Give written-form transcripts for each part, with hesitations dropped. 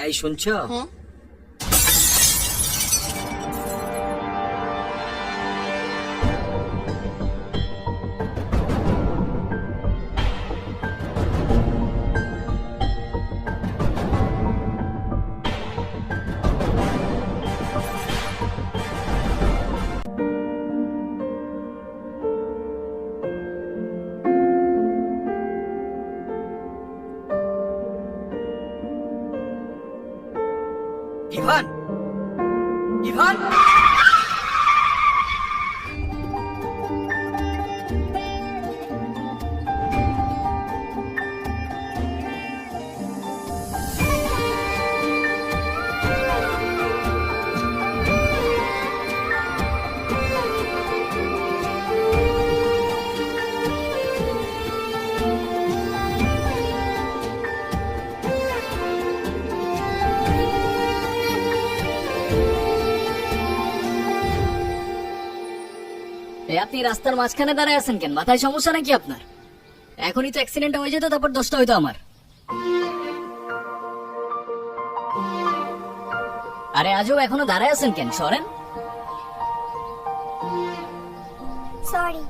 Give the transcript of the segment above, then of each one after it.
এই শুনছো? হ্যাঁ। ইভান, ইভান, আপনি রাস্তার মাঝখানে দাঁড়ায় আছেন কেন? মাথায় সমস্যা নাকি আপনার? এখনই তো অ্যাক্সিডেন্ট হয়ে যেত, তারপর দোষটা হইতো আমার। আরে আজও এখনো দাঁড়ায় আছেন কেন? সরেন। সরি।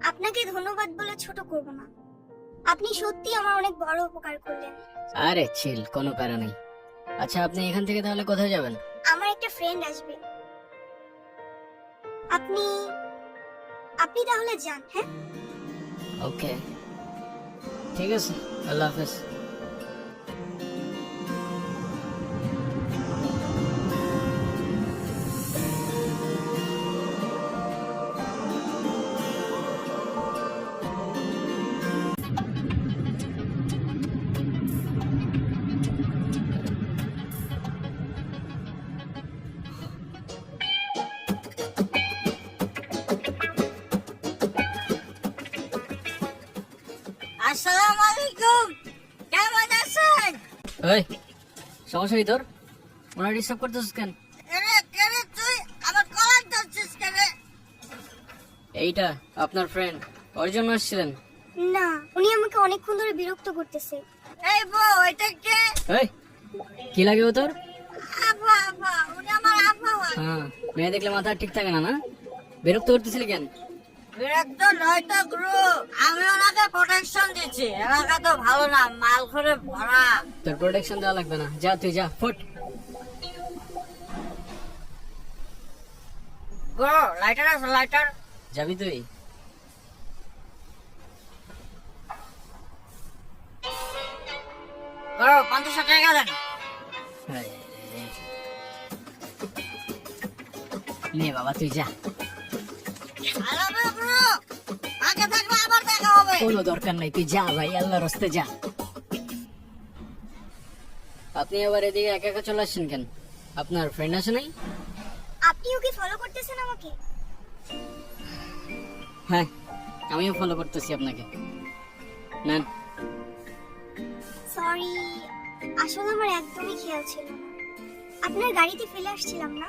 আপনাকে ধন্যবাদ বলে ছোট করব না। আপনি সত্যি আমার অনেক বড় উপকার করলেন। আরে চিল, কোনো প্যারা নেই। আচ্ছা, আপনি এখান থেকে তাহলে কোথায় যাবেন? আমার একটা ফ্রেন্ড আসবে। আপনি আপনি তাহলে যান। হ্যাঁ, ওকে, ঠিক আছে, আল্লাহ হাফেজ। আসসালামু আলাইকুম, কেমন আছেন? এই সমস্যা কি তোর? ওরা ডিস্টার্ব করতেছিস কেন? কেরে তুই আমার কলার ধরছিস কেরে? এইটা আপনার ফ্রেন্ড, ওর জন্য আসছিলেন? না, উনি আমাকে অনেকক্ষণ ধরে বিরক্ত করতেছে। এই বউ, এটা কে? এই কি লাগে ও তোর? আব্বা, আব্বা, উনি আমার আব্বা হয়। হ্যাঁ, মেয়ে দেখলে মাথা ঠিক থাকে না, না? বিরক্ত করতেছিলি কেন? বিরক্ত নয় তো গুরু, আমি ওনাকে প্রোটেকশন দিচ্ছি। এলাকা তো ভালো না, মাল করে ভরা। তোর প্রোটেকশন দেওয়া লাগবে না, যা তুই যা, ফুট। গুরু, লাইটার আছে? লাইটার যাবি তুই? গুরু, 50 টাকা দেন। নে বাবা, তুই যা। I love you, গুরু। আগে থাকবে, আবার দেখা হবে। কোনো দরকার নাই, তুই যা ভাই, আল্লাহর রাস্তায় যা। আপনি আবার এদিকে একা একা চলে আসছেন কেন? আপনার ফ্রেন্ড আছে নাই? আপনি ওকে ফলো করতেছেন আমাকে? হ্যাঁ, আমিও ফলো করতেছি আপনাকে। নেন। সরি, আসলে আমার একদমই খেয়াল ছিল না। আপনার গাড়িতে ফেলে আসছিলাম না।